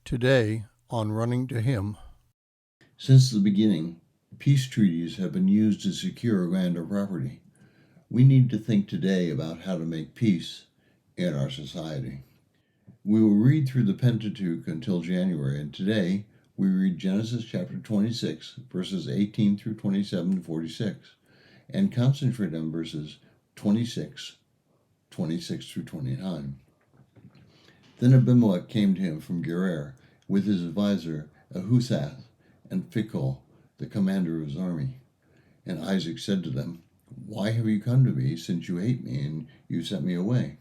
Today on Running to Him. Since the beginning, peace treaties have been used to secure land or property. We need to think today about how to make peace in our society. We will read through the Pentateuch until January, and today we read Genesis chapter 26, verses 18 through 27 to 46, and concentrate on verses 26 through 29. Then Abimelech came to him from Gerar with his advisor Ahuzzath and Phicol, the commander of his army. And Isaac said to them, "Why have you come to me, since you hate me and you sent me away?"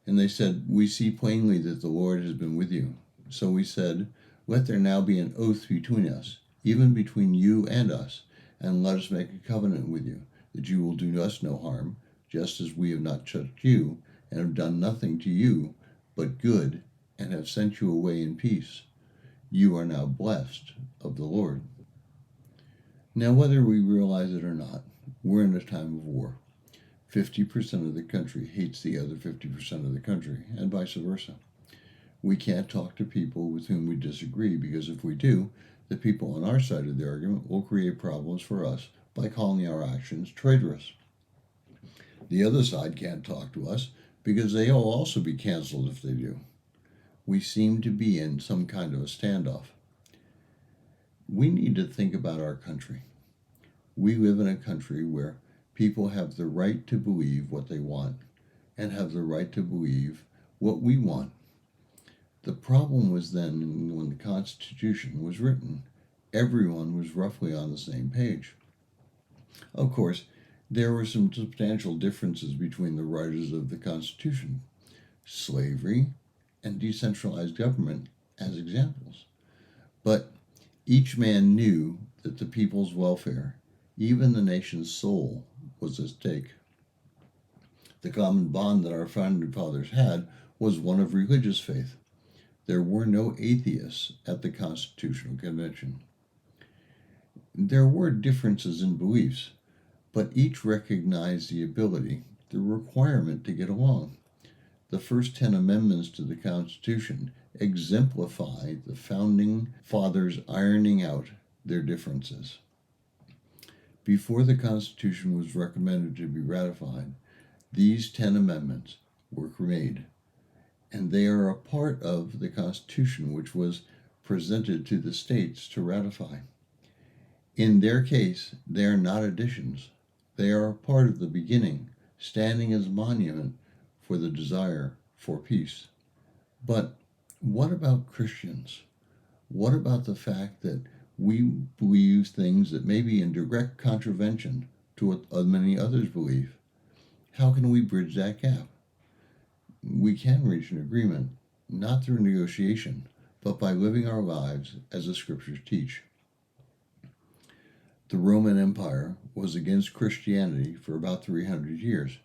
And they said, "We see plainly that the Lord has been with you." So we said, "Let there now be an oath between us, even between you and us, and let us make a covenant with you, that you will do us no harm, just as we have not touched you, and have done nothing to you but good, and have sent you away in peace. You are now blessed of the Lord." Now, whether we realize it or not, we're in a time of war. 50% of the country hates the other 50% of the country, and vice versa. We can't talk to people with whom we disagree, because if we do, the people on our side of the argument will create problems for us by calling our actions traitorous. The other side can't talk to us because they'll also be canceled if they do. We seem to be in some kind of a standoff. We need to think about our country. We live in a country where people have the right to believe what they want and have the right to believe what we want. The problem was then when the Constitution was written, everyone was roughly on the same page. Of course, there were some substantial differences between the writers of the Constitution, slavery and decentralized government as examples. But each man knew that the people's welfare, even the nation's soul, was at stake. The common bond that our founding fathers had was one of religious faith. There were no atheists at the Constitutional Convention. There were differences in beliefs, but each recognized the ability, the requirement to get along. The first 10 amendments to the Constitution exemplify the founding fathers ironing out their differences. Before the Constitution was recommended to be ratified, these 10 amendments were made, and they are a part of the Constitution which was presented to the states to ratify. In their case, they are not additions. They are a part of the beginning, standing as a monument for the desire for peace. But what about Christians? What about the fact that we believe things that may be in direct contravention to what many others believe? How can we bridge that gap? We can reach an agreement, not through negotiation, but by living our lives as the scriptures teach. The Roman Empire was against Christianity for about 300 years,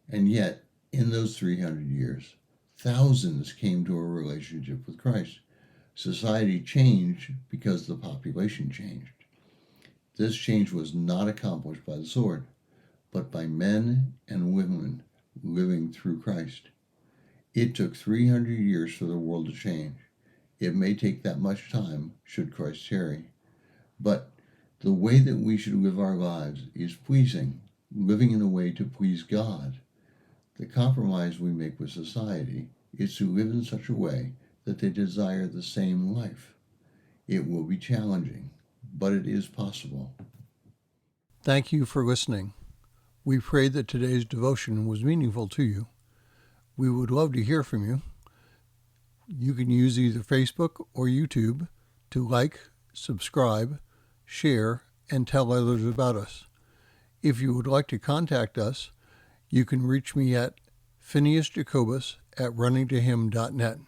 and yet, in those 300 years, thousands came to a relationship with Christ. Society changed because the population changed. This change was not accomplished by the sword, but by men and women living through Christ. It took 300 years for the world to change. It may take that much time should Christ tarry. But the way that we should live our lives is pleasing, living in a way to please God. The compromise we make with society is to live in such a way that they desire the same life. It will be challenging, but it is possible. Thank you for listening. We pray that today's devotion was meaningful to you. We would love to hear from you. You can use either Facebook or YouTube to like, subscribe, share, and tell others about us. If you would like to contact us, you can reach me at phineasjacobus@runningtohim.net.